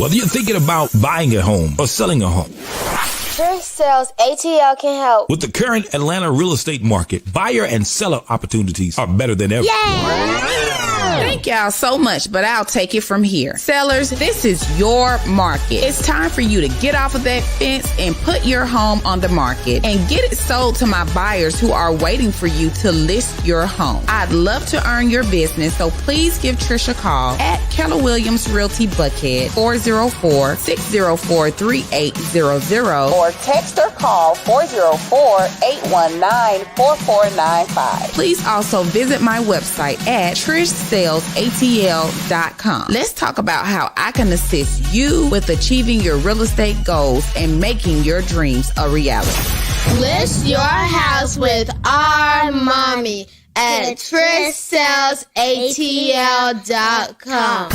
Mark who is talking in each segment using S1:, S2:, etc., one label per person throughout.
S1: Whether you're thinking about buying a home or selling a home,
S2: Trish Sells ATL can help.
S1: with the current Atlanta real estate market, buyer and seller opportunities are better than ever.
S3: Thank y'all so much, but I'll take it from here. Sellers, this is your market. It's time for you to get off of that fence and put your home on the market and get it sold to my buyers who are waiting for you to list your home. I'd love to earn your business, so please give Trish a call at Keller Williams Realty Buckhead, 404-604-3800,
S4: or text or call 404-819-4495.
S3: please also visit my website at TrishSellsATL.com. Let's talk about how I can assist you with achieving your real estate goals and making your dreams a reality.
S2: List your house with our mommy at TrishSellsATL.com.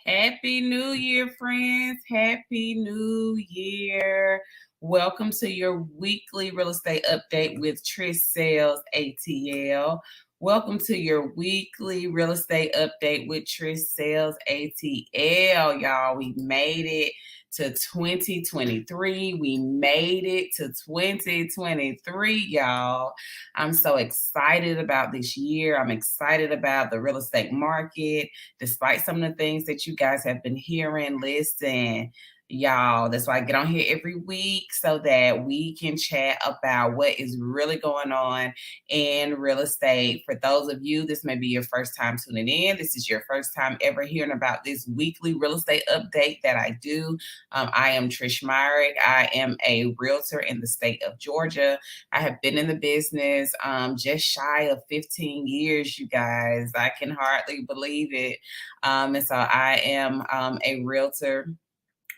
S5: Happy New Year, friends. Happy New Year. Welcome to your weekly real estate update with Trish Sells ATL. Welcome to your weekly real estate update with Trish Sells ATL. Y'all, we made it to 2023. We made it to 2023, y'all. I'm so excited about this year. I'm excited about the real estate market, despite some of the things that you guys have been hearing. Listen, y'all, that's why I get on here every week so that we can chat about what is really going on in real estate. For those of you, this may be your first time tuning in. This is your first time ever hearing about this weekly real estate update that I do. I am Trish Myrick. I am a realtor in the state of Georgia. I have been in the business just shy of 15 years, you guys. I can hardly believe it. And so I am a realtor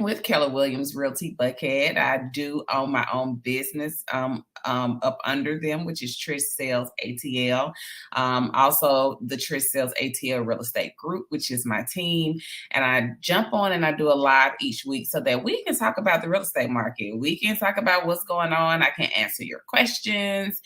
S5: with Keller Williams Realty Buckhead. I do own my own business up under them, which is Trish Sells ATL. Also, the Trish Sells ATL Real Estate Group, which is my team. And I jump on and I do a live each week so that we can talk about the real estate market. We can talk about what's going on. I can answer your questions,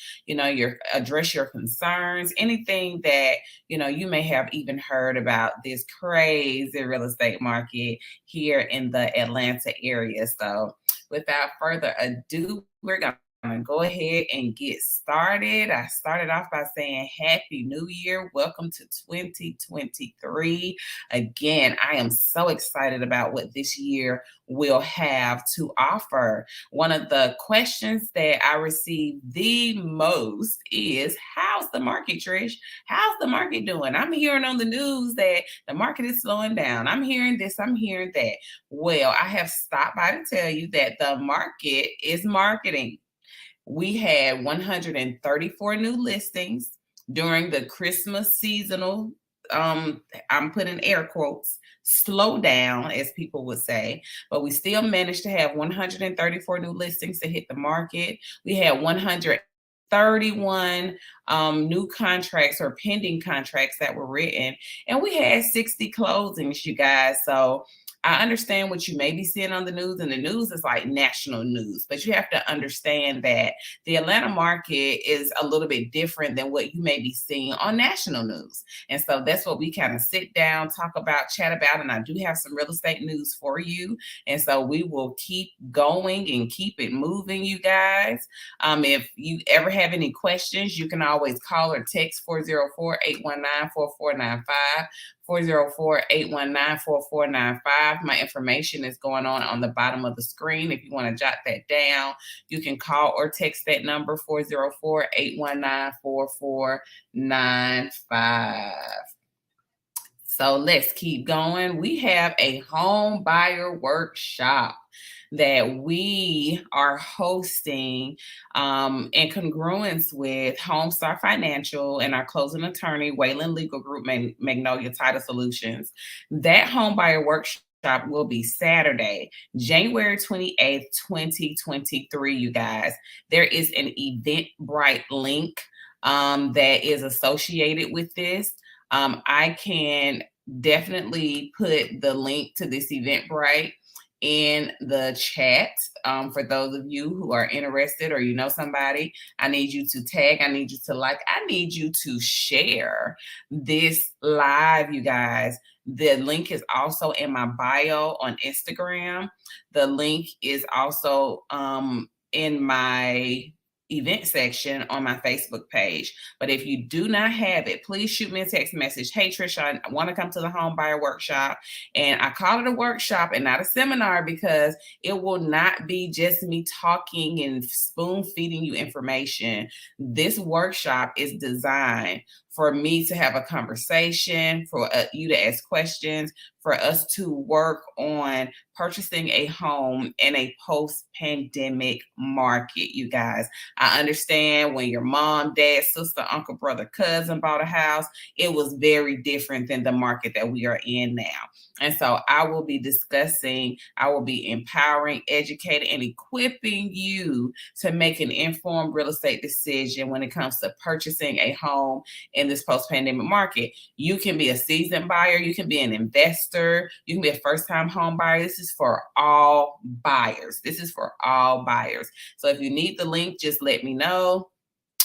S5: address your concerns, anything that, you may have even heard about this crazy real estate market here in the Atlanta area. So without further ado, we're going to go ahead and get started. I started off by saying Happy New Year. Welcome to 2023. Again, I am so excited about what this year will have to offer. One of the questions that I receive the most is, how's the market, Trish? How's the market doing? I'm hearing on the news that the market is slowing down. I'm hearing this, I'm hearing that. Well, I have stopped by to tell you that the market is marketing. We had 134 new listings during the Christmas seasonal, I'm putting air quotes, slow down, as people would say, but we still managed to have 134 new listings to hit the market. We had 131 new contracts or pending contracts that were written, and we had 60 closings, you guys. So I understand what you may be seeing on the news, and the news is like national news, but you have to understand that the Atlanta market is a little bit different than what you may be seeing on national news. And so that's what we kind of sit down, talk about, chat about, and I do have some real estate news for you. And so we will keep going and keep it moving, you guys. If you ever have any questions, you can always call or text 404-819-4495. 404-819-4495. My information is going on the bottom of the screen. If you want to jot that down, you can call or text that number, 404-819-4495. So let's keep going. We have a home buyer workshop that we are hosting in congruence with Homestar Financial and our closing attorney, Wayland Legal Group, Magnolia Title Solutions. That home buyer workshop will be Saturday, January 28th, 2023, you guys. There is an Eventbrite link that is associated with this. I can definitely put the link to this Eventbrite in the chat. For those of you who are interested or you know somebody, I need you to tag, I need you to like, I need you to share this live, you guys. The link is also in my bio on Instagram. The link is also in my event section on my Facebook page. But if you do not have it, please shoot me a text message. Hey, Trisha, I want to come to the home buyer workshop. And I call it a workshop and not a seminar because it will not be just me talking and spoon feeding you information. This workshop is designed for me to have a conversation, for you to ask questions, for us to work on purchasing a home in a post-pandemic market, you guys. I understand when your mom, dad, sister, uncle, brother, cousin bought a house, it was very different than the market that we are in now. And so I will be discussing, I will be empowering, educating, and equipping you to make an informed real estate decision when it comes to purchasing a home in this post-pandemic market. You can be a seasoned buyer, you can be an investor, you can be a first-time home buyer. This is for all buyers. This is for all buyers. So if you need the link, just let me know.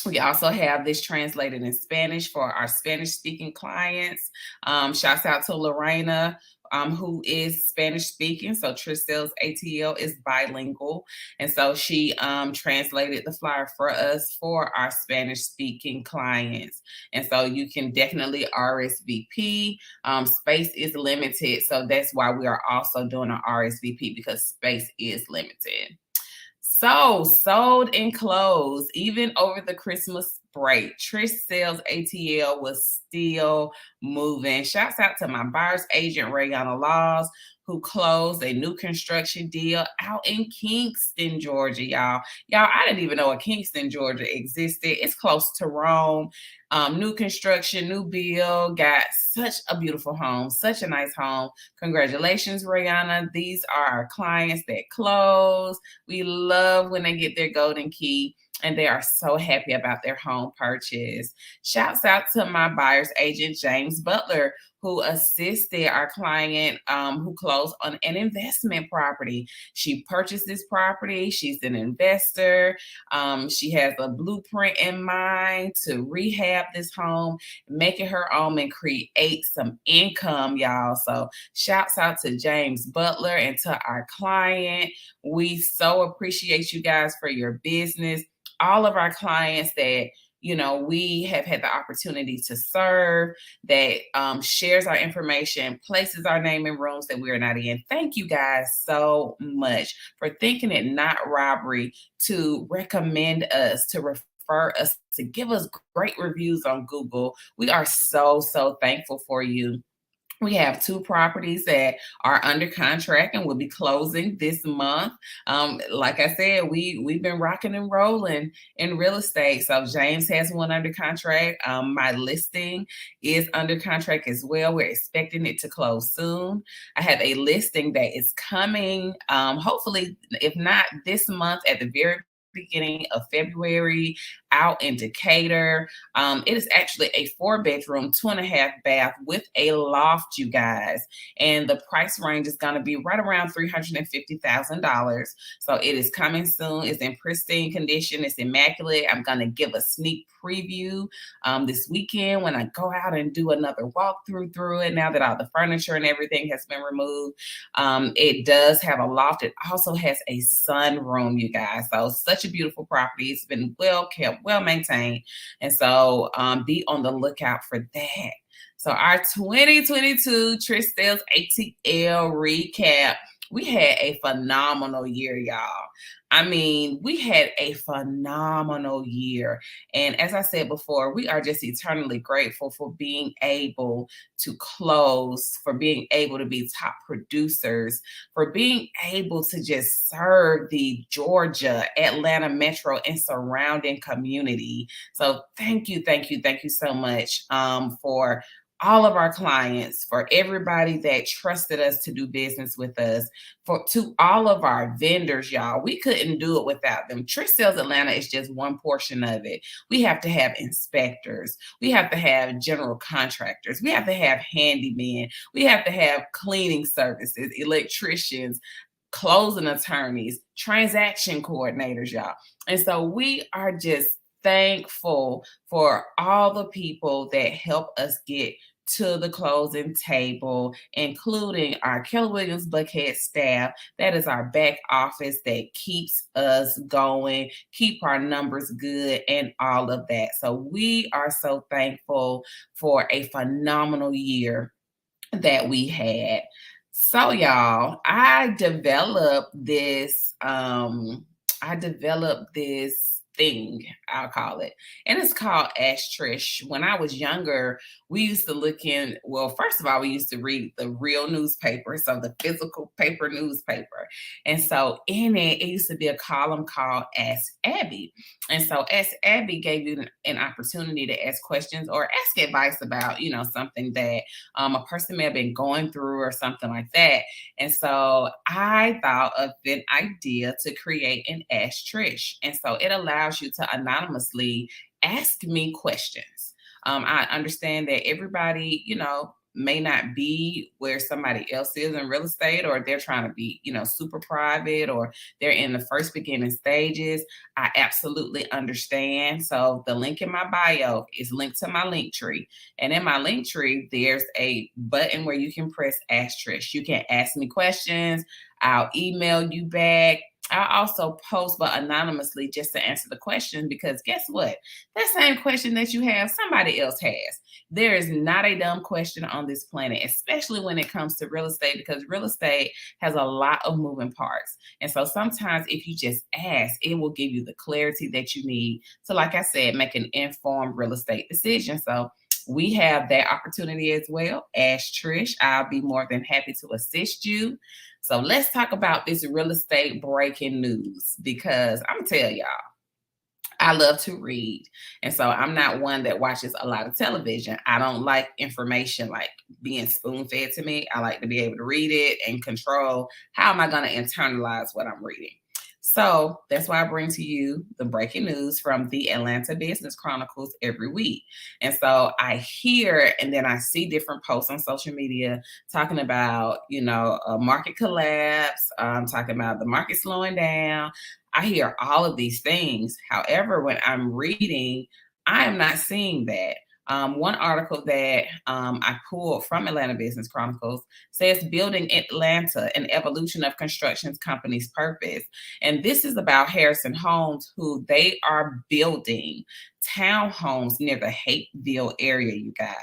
S5: We also have this translated in Spanish for our Spanish-speaking clients. Shouts out to Lorena, who is Spanish speaking. So Trish Sells ATL is bilingual. And so she translated the flyer for us for our Spanish speaking clients. And so you can definitely RSVP. Space is limited. So that's why we are also doing an RSVP, because space is limited. So sold and closed, even over the Christmas break. Trish Sells ATL was still moving. Shouts out to my buyer's agent, Rayana Laws, who closed a new construction deal out in Kingston, Georgia, y'all. I didn't even know a Kingston, Georgia existed. It's close to Rome. New construction, new build, got such a beautiful home, such a nice home. Congratulations, Rihanna. These are our clients that close. We love when they get their golden key and they are so happy about their home purchase. Shouts out to my buyer's agent, James Butler, who assisted our client who closed on an investment property. She purchased this property. She's an investor. She has a blueprint in mind to rehab this home, make it her own, and create some income, y'all. So shouts out to James Butler and to our client. We so appreciate you guys for your business. All of our clients that we have had the opportunity to serve, that shares our information, places our name in rooms that we are not in. Thank you guys so much for thinking it not robbery to recommend us, to refer us, to give us great reviews on Google. We are so, so thankful for you. We have 2 properties that are under contract and will be closing this month. Like I said, we've been rocking and rolling in real estate. So James has one under contract. My listing is under contract as well. We're expecting it to close soon. I have a listing that is coming, hopefully, if not this month, at the very beginning of February, out in Decatur. It is actually a 4-bedroom, 2.5 bath with a loft, you guys. And the price range is going to be right around $350,000. So it is coming soon. It's in pristine condition. It's immaculate. I'm going to give a sneak preview this weekend when I go out and do another walkthrough through it, now that all the furniture and everything has been removed. It does have a loft. It also has a sunroom, you guys. So such a beautiful property. It's been well kept, well maintained. And so be on the lookout for that. So our 2022 Trish Sells ATL recap. We had a phenomenal year, y'all. I mean, we had a phenomenal year. And as I said before, we are just eternally grateful for being able to close, for being able to be top producers, for being able to just serve the Georgia, Atlanta metro and surrounding community. So thank you so much for all of our clients, for everybody that trusted us to do business with us, to all of our vendors, y'all. We couldn't do it without them. Trish Sells Atlanta is just one portion of it. We have to have inspectors. We have to have general contractors. We have to have handymen. We have to have cleaning services, electricians, closing attorneys, transaction coordinators, y'all. And so we are just thankful for all the people that help us get to the closing table, including our Keller Williams Buckhead staff. That is our back office that keeps us going, keep our numbers good, and all of that. So we are so thankful for a phenomenal year that we had. So y'all, I developed this thing, I'll call it. And it's called Ask Trish. When I was younger, we used to look in, well, first of all, we used to read the real newspaper, so the physical paper newspaper. And so in it used to be a column called Ask Abby. And so Ask Abby gave you an opportunity to ask questions or ask advice about, something that a person may have been going through or something like that. And so I thought of an idea to create an Ask Trish. And so it allows you to anonymously ask me questions. I understand that everybody, may not be where somebody else is in real estate, or they're trying to be, super private, or they're in the first beginning stages. I absolutely understand. So the link in my bio is linked to my link tree. And in my link tree, there's a button where you can press Ask Trish. You can ask me questions. I'll email you back. I also post, but anonymously, just to answer the question, because guess what? That same question that you have, somebody else has. There is not a dumb question on this planet, especially when it comes to real estate, because real estate has a lot of moving parts. And so sometimes if you just ask, it will give you the clarity that you need to, like I said, make an informed real estate decision. So we have that opportunity as well. Ask Trish. I'll be more than happy to assist you. So let's talk about this real estate breaking news, because I'm gonna tell y'all, I love to read. And so I'm not one that watches a lot of television. I don't like information like being spoon fed to me. I like to be able to read it and control how am I going to internalize what I'm reading. So that's why I bring to you the breaking news from the Atlanta Business Chronicles every week. And so I hear and then I see different posts on social media talking about, a market collapse, talking about the market slowing down. I hear all of these things. However, when I'm reading, I am not seeing that. One article that I pulled from Atlanta Business Chronicles says Building Atlanta, an evolution of construction company's purpose. And this is about Harrison Homes, who they are building townhomes near the Hateville area, you guys.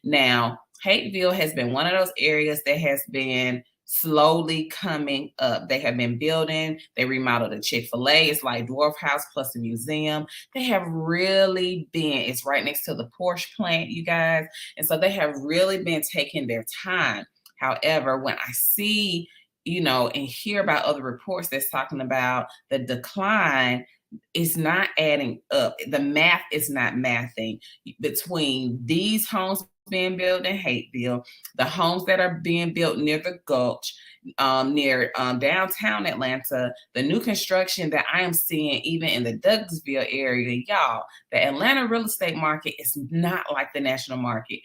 S5: Now, Hateville has been one of those areas that has been slowly coming up. They have been building. They remodeled a Chick-fil-A. It's like Dwarf House plus a museum. They have really been, it's right next to the Porsche plant, you guys. And so they have really been taking their time. However, when I see, and hear about other reports that's talking about the decline, it's not adding up. The math is not mathing between these homes being built in Hateville, the homes that are being built near the Gulch, near downtown Atlanta, the new construction that I am seeing even in the Douglasville area. Y'all, the Atlanta real estate market is not like the national market.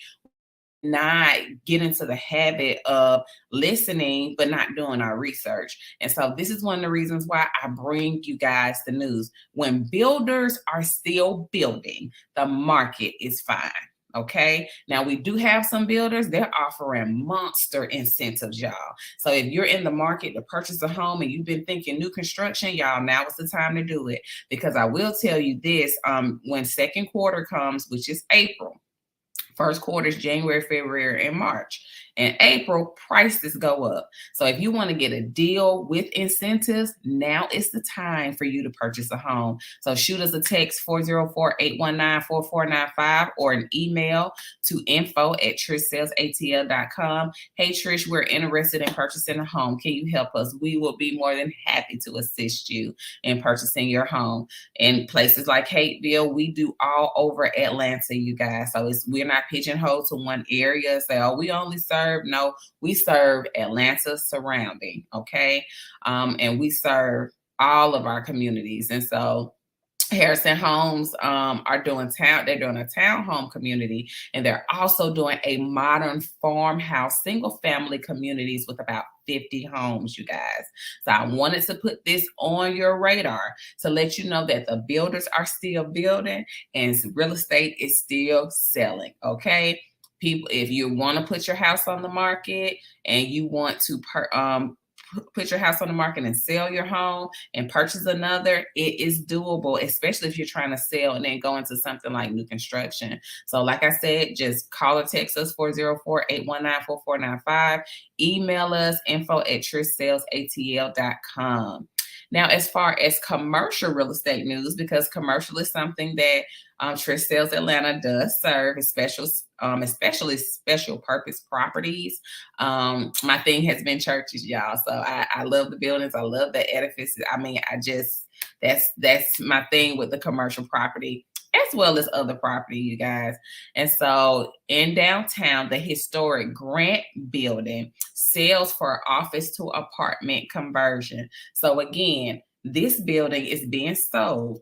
S5: Not get into the habit of listening, but not doing our research. And so this is one of the reasons why I bring you guys the news. When builders are still building, the market is fine. Okay. Now we do have some builders, they're offering monster incentives, y'all. So if you're in the market to purchase a home and you've been thinking new construction, y'all, now is the time to do it. Because I will tell you this, when second quarter comes, which is April, first quarter is January, February, and March. In April, prices go up. So if you want to get a deal with incentives, now is the time for you to purchase a home. So shoot us a text 404-819-4495 or an email to info@TrishSellsATL.com. Hey, Trish, we're interested in purchasing a home. Can you help us? We will be more than happy to assist you in purchasing your home. In places like Hateville, we do all over Atlanta, you guys. So we're not pigeonholed to one area. Say, oh, we only serve. No, we serve Atlanta surrounding, okay? And we serve all of our communities. And so Harrison Homes they're doing a townhome community, and they're also doing a modern farmhouse, single family communities with about 50 homes, you guys. So I wanted to put this on your radar to let you know that the builders are still building and real estate is still selling, okay? People, if you want to put your house on the market and you want to put your house on the market and sell your home and purchase another, it is doable, especially if you're trying to sell and then go into something like new construction. So like I said, just call or text us 404-819-4495. Email us info@trishsellsatl.com. Now, as far as commercial real estate news, because commercial is something that Trish Sells Atlanta does serve, especially special purpose properties. My thing has been churches, y'all. So I love the buildings. I love the edifices. I mean, that's my thing with the commercial property, as well as other property, you guys. And so in downtown, the historic Grant building sells for office to apartment conversion. So again, this building is being sold.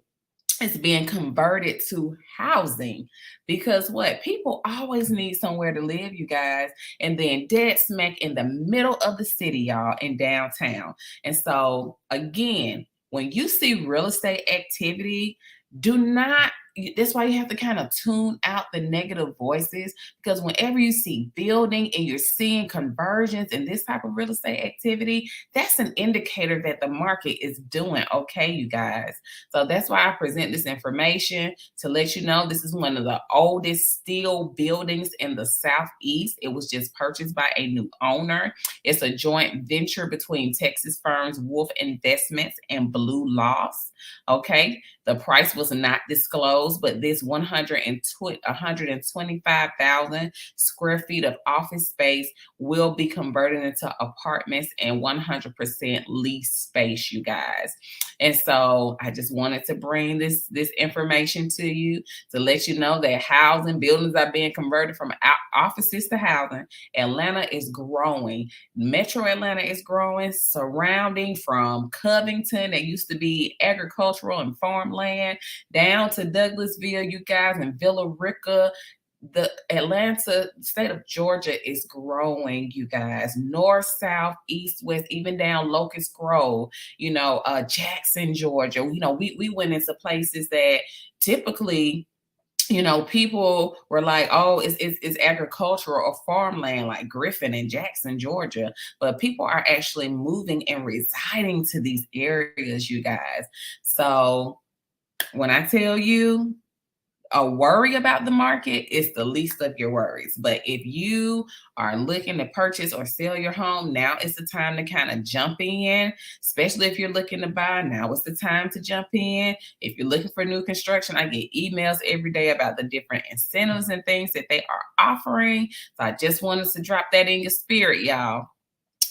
S5: It's being converted to housing because what? People always need somewhere to live, you guys. And then dead smack in the middle of the city, y'all, in downtown. And so again, when you see real estate activity, that's why you have to kind of tune out the negative voices, because whenever you see building and you're seeing conversions and this type of real estate activity, that's an indicator that the market is doing okay, you guys. So that's why I present this information to let you know this is one of the oldest steel buildings in the Southeast. It was just purchased by a new owner. It's a joint venture between Texas firms Wolf Investments and Blue Loss. Okay, the price was not disclosed, but this 125,000 square feet of office space will be converted into apartments and 100% lease space, you guys. And so I just wanted to bring this information to you to let you know that housing buildings are being converted from offices to housing. Atlanta is growing. Metro Atlanta is growing, surrounding from Covington, that used to be agricultural and farmland, down to Douglasville, you guys, and Villa Rica. The Atlanta, state of Georgia is growing, you guys. North, south, east, west, even down Locust Grove, Jackson, Georgia. We went into places that typically, people were like, oh, it's agricultural or farmland, like Griffin and Jackson, Georgia. But people are actually moving and residing to these areas, you guys. So when I tell you a worry about the market, is the least of your worries. But if you are looking to purchase or sell your home, now is the time to kind of jump in, especially if you're looking to buy. Now is the time to jump in. If you're looking for new construction, I get emails every day about the different incentives and things that they are offering. So I just wanted to drop that in your spirit, y'all,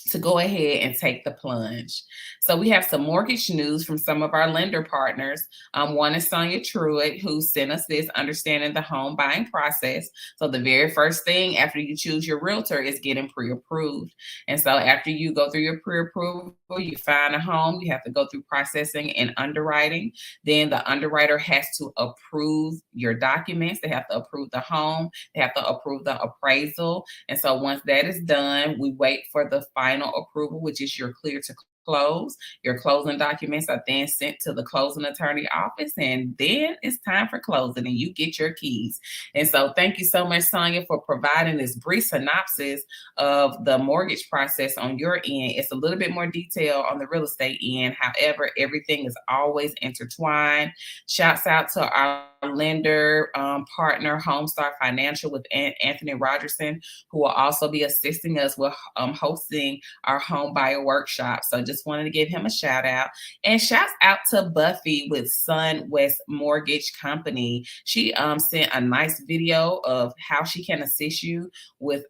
S5: to go ahead and take the plunge. So we have some mortgage news from some of our lender partners. One is Sonia Truitt, who sent us this, Understanding the Home Buying Process. So the very first thing after you choose your realtor is getting pre-approved. And so after you go through your pre-approval, you find a home, you have to go through processing and underwriting. Then the underwriter has to approve your documents. They have to approve the home. They have to approve the appraisal. And so once that is done, we wait for the final approval, which is your clear to close. Your closing documents are then sent to the closing attorney office, and then it's time for closing and you get your keys. And so thank you so much, Sonia, for providing this brief synopsis of the mortgage process on your end. It's a little bit more detail on the real estate end. However, everything is always intertwined. Shouts out to our lender partner, Homestar Financial, with Anthony Rogerson, who will also be assisting us with hosting our home buyer workshop. So just wanted to give him a shout out. And shouts out to Buffy with Sun West Mortgage Company. She sent a nice video of how she can assist you with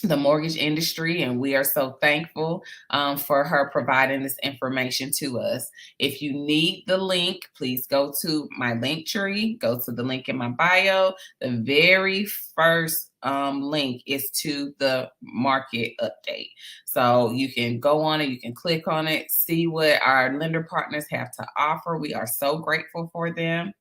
S5: the mortgage industry, and we are so thankful for her providing this information to us. If you need the link, please go to my link tree, go to the link in my bio. The very first link is to the market update. So you can go on it, you can click on it, see what our lender partners have to offer. We are so grateful for them.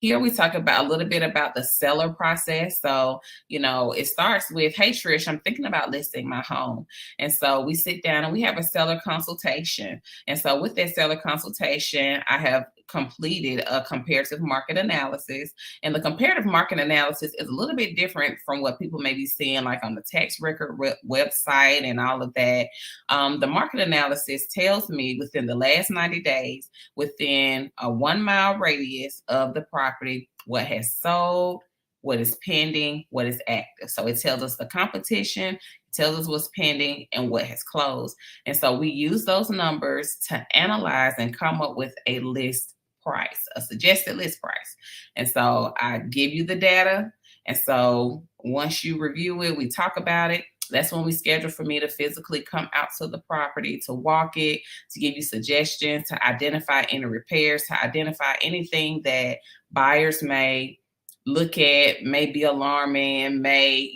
S5: Here we talk about a little bit about the seller process. So, it starts with, hey, Trish, I'm thinking about listing my home. And so we sit down and we have a seller consultation. And so with that seller consultation, I have completed a comparative market analysis. And the comparative market analysis is a little bit different from what people may be seeing like on the tax record website and all of that. The market analysis tells me within the last 90 days, within a 1 mile radius of the property, what has sold, what is pending, what is active. So it tells us the competition, tells us what's pending, and what has closed. And so we use those numbers to analyze and come up with a list price, a suggested list price. And so I give you the data. And so once you review it, we talk about it. That's when we schedule for me to physically come out to the property, to walk it, to give you suggestions, to identify any repairs, to identify anything that buyers may look at, may be alarming, may,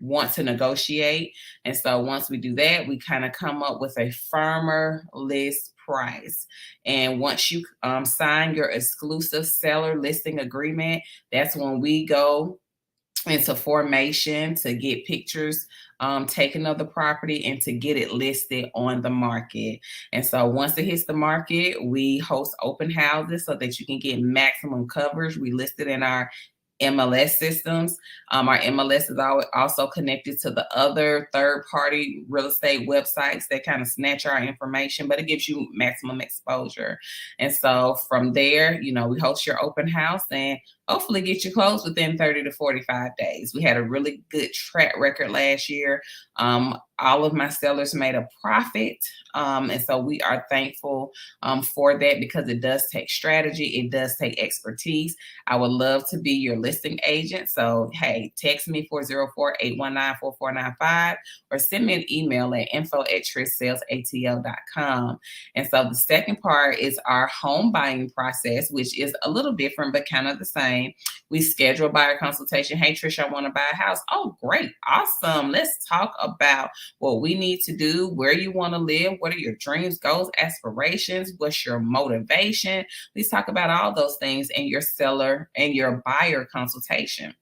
S5: want to negotiate. And so once we do that, we kind of come up with a firmer list price. And once you sign your exclusive seller listing agreement, that's when we go into formation to get pictures taken of the property and to get it listed on the market. And so once it hits the market, we host open houses so that you can get maximum coverage. We list it in our MLS systems. Our MLS is also connected to the other third-party real estate websites that kind of snatch our information, but it gives you maximum exposure. And so from there, we host your open house and hopefully get you closed within 30 to 45 days. We had a really good track record last year. All of my sellers made a profit. And so we are thankful for that, because it does take strategy. It does take expertise. I would love to be your listing agent. So, hey, text me 404-819-4495 or send me an email at info@trishsellsatl.com. And so the second part is our home buying process, which is a little different, but kind of the same. We schedule a buyer consultation. Hey, Trish, I want to buy a house. Oh, great. Awesome. Let's talk about what we need to do, where you want to live, what are your dreams, goals, aspirations, what's your motivation. Let's talk about all those things in your seller and your buyer consultation.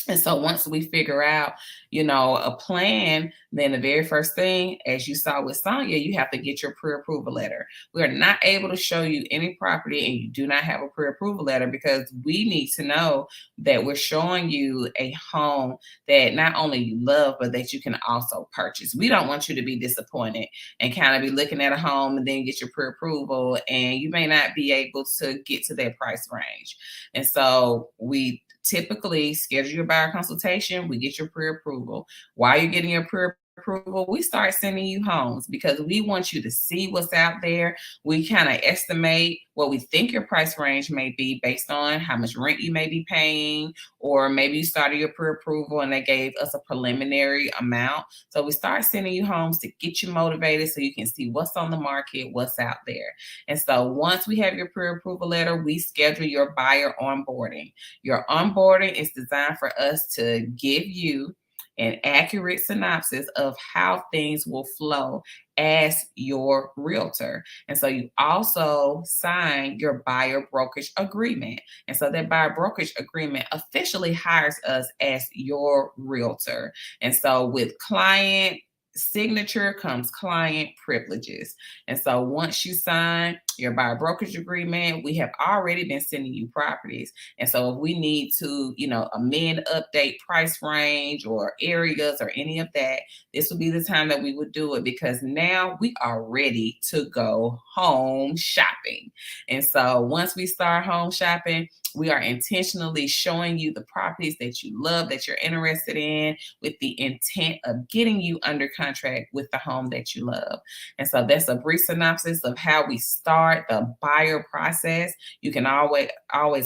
S5: And so once we figure out, a plan, then the very first thing, as you saw with Sonia, you have to get your pre-approval letter. We are not able to show you any property and you do not have a pre-approval letter, because we need to know that we're showing you a home that not only you love, but that you can also purchase. We don't want you to be disappointed and kind of be looking at a home and then get your pre-approval and you may not be able to get to that price range. And so we typically schedule your buyer consultation. We get your pre-approval. While you're getting your pre-approval, we start sending you homes, because we want you to see what's out there. We kind of estimate what we think your price range may be based on how much rent you may be paying, or maybe you started your pre-approval and they gave us a preliminary amount. So we start sending you homes to get you motivated so you can see what's on the market, what's out there. And so once we have your pre-approval letter, we schedule your buyer onboarding. Your onboarding is designed for us to give you an accurate synopsis of how things will flow as your realtor. And so you also sign your buyer brokerage agreement. And so that buyer brokerage agreement officially hires us as your realtor. And so with client signature comes client privileges. And so once you sign your buyer brokerage agreement, we have already been sending you properties. And so if we need to, amend, update price range or areas or any of that, this will be the time that we would do it, because now we are ready to go home shopping. And so once we start home shopping, we are intentionally showing you the properties that you love, that you're interested in, with the intent of getting you under contract with the home that you love. And so that's a brief synopsis of how we start the buyer process. You can always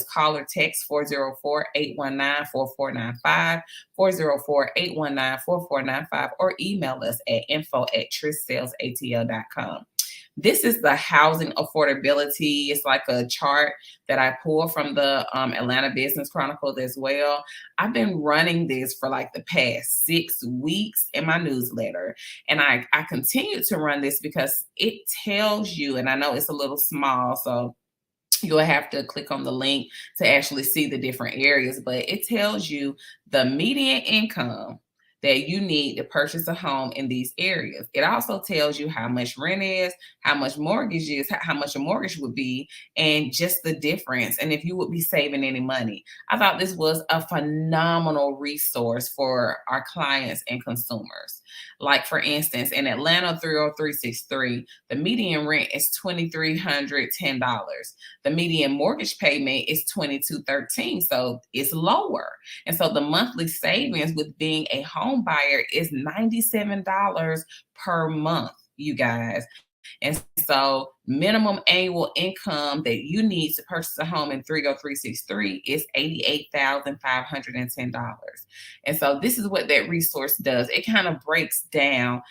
S5: call or text 404-819-4495, 404-819-4495, or email us at info@trishsellsatl.com. This is the housing affordability. It's like a chart that I pull from the Atlanta Business Chronicles as well. I've been running this for like the past 6 weeks in my newsletter. And I continue to run this because it tells you, and I know it's a little small, so You'll have to click on the link to actually see the different areas, but it tells you the median income that you need to purchase a home in these areas. It also tells you how much rent is, how much mortgage is, how much a mortgage would be, and just the difference, and if you would be saving any money. I thought this was a phenomenal resource for our clients and consumers. Like, for instance, in Atlanta 30363, the median rent is $2,310. The median mortgage payment is $2,213, so it's lower. And so the monthly savings with being a home buyer is $97 per month, you guys. And so minimum annual income that you need to purchase a home in 30363 is $88,510. And so this is what that resource does. It kind of breaks down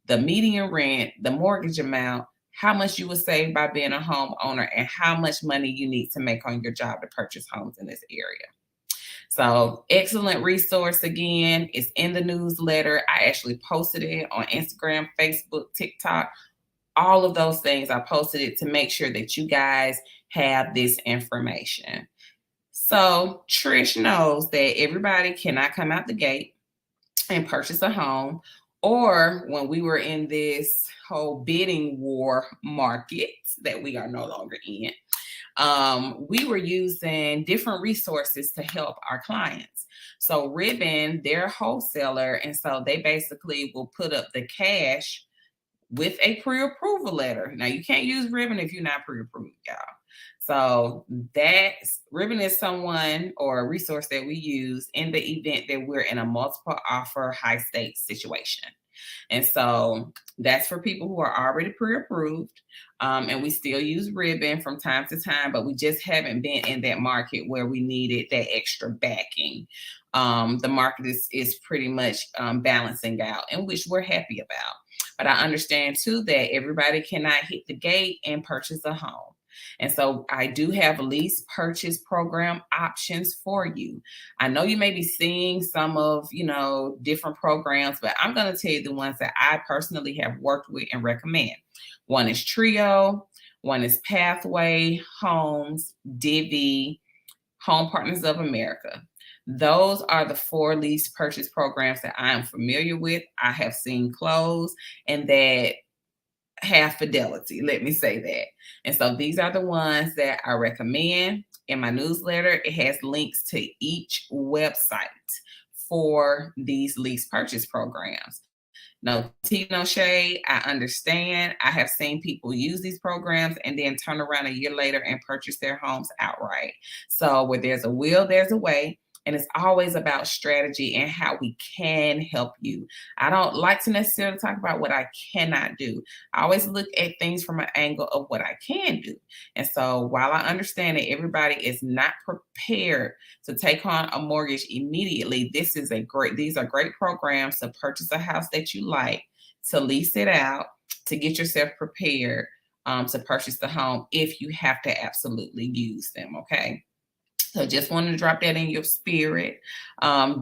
S5: the median rent, the mortgage amount, how much you will save by being a homeowner, and how much money you need to make on your job to purchase homes in this area. So excellent resource. Again, it's in the newsletter. I actually posted it on Instagram, Facebook, TikTok, all of those things. I posted it to make sure that you guys have this information. So Trish knows that everybody cannot come out the gate and purchase a home. Or when we were in this whole bidding war market that we are no longer in, we were using different resources to help our clients. So Ribbon, they're a wholesaler, and so they basically will put up the cash with a pre-approval letter. Now, you can't use Ribbon if you're not pre-approved, y'all. So Ribbon is someone or a resource that we use in the event that we're in a multiple offer high stakes situation. And so that's for people who are already pre-approved. And we still use Ribbon from time to time, but we just haven't been in that market where we needed that extra backing. The market is pretty much balancing out, and which we're happy about. But I understand too that everybody cannot hit the gate and purchase a home. And so I do have lease purchase program options for you. I know you may be seeing some of, different programs, but I'm going to tell you the ones that I personally have worked with and recommend. One is Trio, one is Pathway, Homes, Divvy, Home Partners of America. Those are the 4 lease purchase programs that I am familiar with, I have seen close, and that have fidelity, let me say that. And so these are the ones that I recommend. In my newsletter, it has links to each website for these lease purchase programs. No tea, no shade. I understand. I have seen people use these programs and then turn around a year later and purchase their homes outright. So where there's a will, there's a way. And it's always about strategy and how we can help you. I don't like to necessarily talk about what I cannot do. I always look at things from an angle of what I can do. And so while I understand that everybody is not prepared to take on a mortgage immediately, these are great programs to purchase a house that you like, to lease it out, to get yourself prepared to purchase the home if you have to absolutely use them, okay? So just wanted to drop that in your spirit.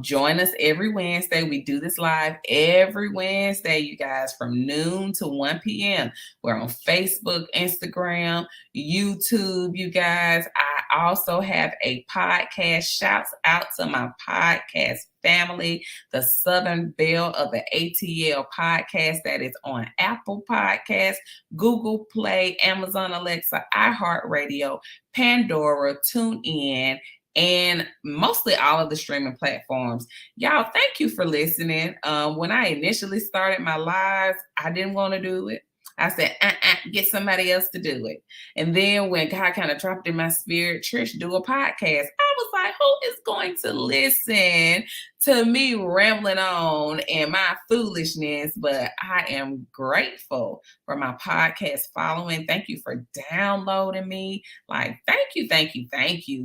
S5: Join us every Wednesday. We do this live every Wednesday, you guys, from noon to 1 p.m. We're on Facebook, Instagram, YouTube, you guys. I also have a podcast. Shouts out to my podcast family, the Southern Belle of the ATL podcast that is on Apple Podcasts, Google Play, Amazon Alexa, iHeartRadio, Pandora, TuneIn, and mostly all of the streaming platforms. Y'all, thank you for listening. When I initially started my lives, I didn't want to do it. I said, get somebody else to do it. And then when God kind of dropped in my spirit, Trish, do a podcast. I was like, who is going to listen to me rambling on and my foolishness? But I am grateful for my podcast following. Thank you for downloading me. Like, thank you,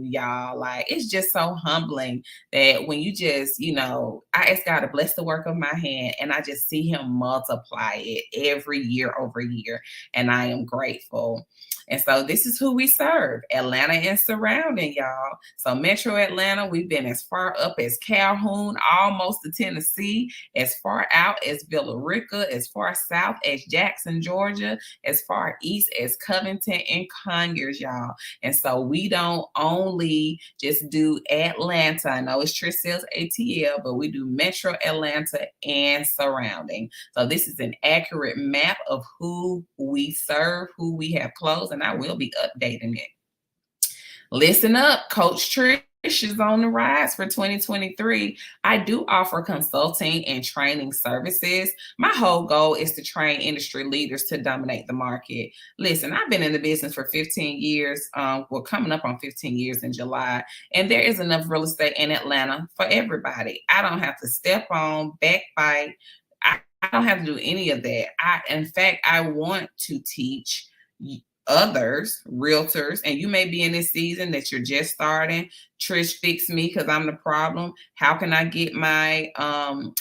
S5: y'all. Like, it's just so humbling that when you just, I ask God to bless the work of my hand, and I just see him multiply it every year over year. And I am grateful. And so this is who we serve, Atlanta and surrounding, y'all. So Metro Atlanta, we've been as far up as Calhoun, soon, almost to Tennessee, as far out as Villa Rica, as far south as Jackson, Georgia, as far east as Covington and Conyers, y'all. And so we don't only just do Atlanta. I know it's Trish Sells ATL, but we do Metro Atlanta and surrounding. So this is an accurate map of who we serve, who we have closed, and I will be updating it. Listen up, Coach Trish is on the rise for 2023. I do offer consulting and training services. My whole goal is to train industry leaders to dominate the market. Listen, I've been in the business for 15 years. We're coming up on 15 years in July, and there is enough real estate in Atlanta for everybody. I don't have to step on, backbite. I don't have to do any of that. In fact, I want to teach others, realtors, and you may be in this season that you're just starting. Trish, fix me because I'm the problem. How can I get my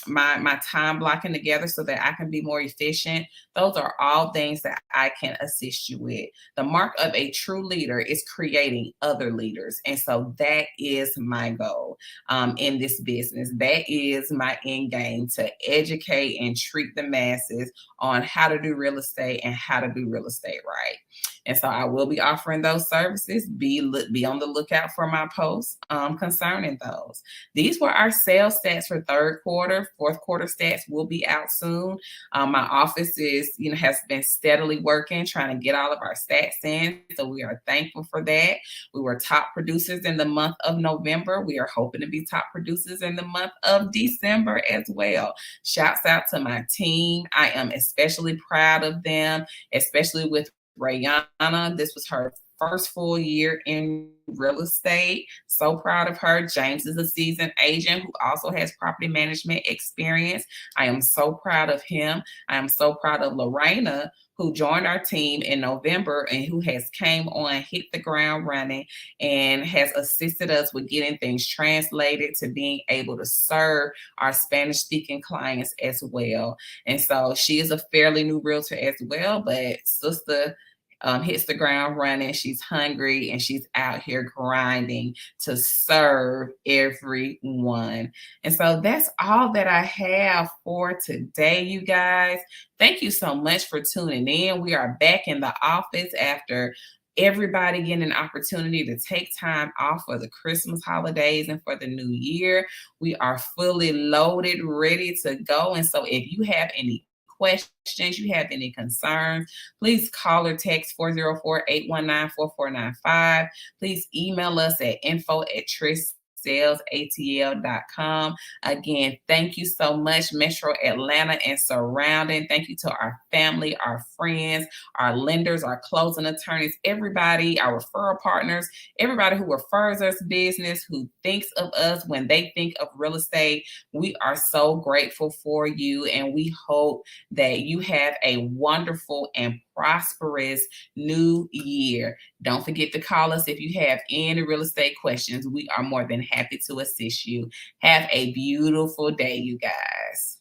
S5: my time blocking together so that I can be more efficient? Those are all things that I can assist you with. The mark of a true leader is creating other leaders. And so that is my goal in this business. That is my end game, to educate and treat the masses on how to do real estate and how to do real estate right. And so I will be offering those services. Be on the lookout for my posts concerning those. These were our sales stats for third quarter. Fourth quarter stats will be out soon. My office has been steadily working, trying to get all of our stats in. So we are thankful for that. We were top producers in the month of November. We are hoping to be top producers in the month of December as well. Shouts out to my team. I am especially proud of them, especially with Rayana. This was her first full year in real estate. So proud of her. James is a seasoned agent who also has property management experience. I am so proud of him. I am so proud of Lorena, who joined our team in November and who has came on, hit the ground running, and has assisted us with getting things translated to being able to serve our Spanish-speaking clients as well. And so she is a fairly new realtor as well, but sister hits the ground running. She's hungry and she's out here grinding to serve everyone. And so that's all that I have for today, you guys. Thank you so much for tuning in. We are back in the office after everybody getting an opportunity to take time off for the Christmas holidays and for the new year. We are fully loaded, ready to go. And so if you have any questions, you have any concerns, please call or text 404-819-4495. Please email us at info@trissalesatl.com. Again, thank you so much, Metro Atlanta and surrounding. Thank you to our family, our friends, our lenders, our closing attorneys, everybody, our referral partners, everybody who refers us business, who thinks of us when they think of real estate. We are so grateful for you, and we hope that you have a wonderful and prosperous new year. Don't forget to call us if you have any real estate questions. We are more than happy to assist you. Have a beautiful day, you guys.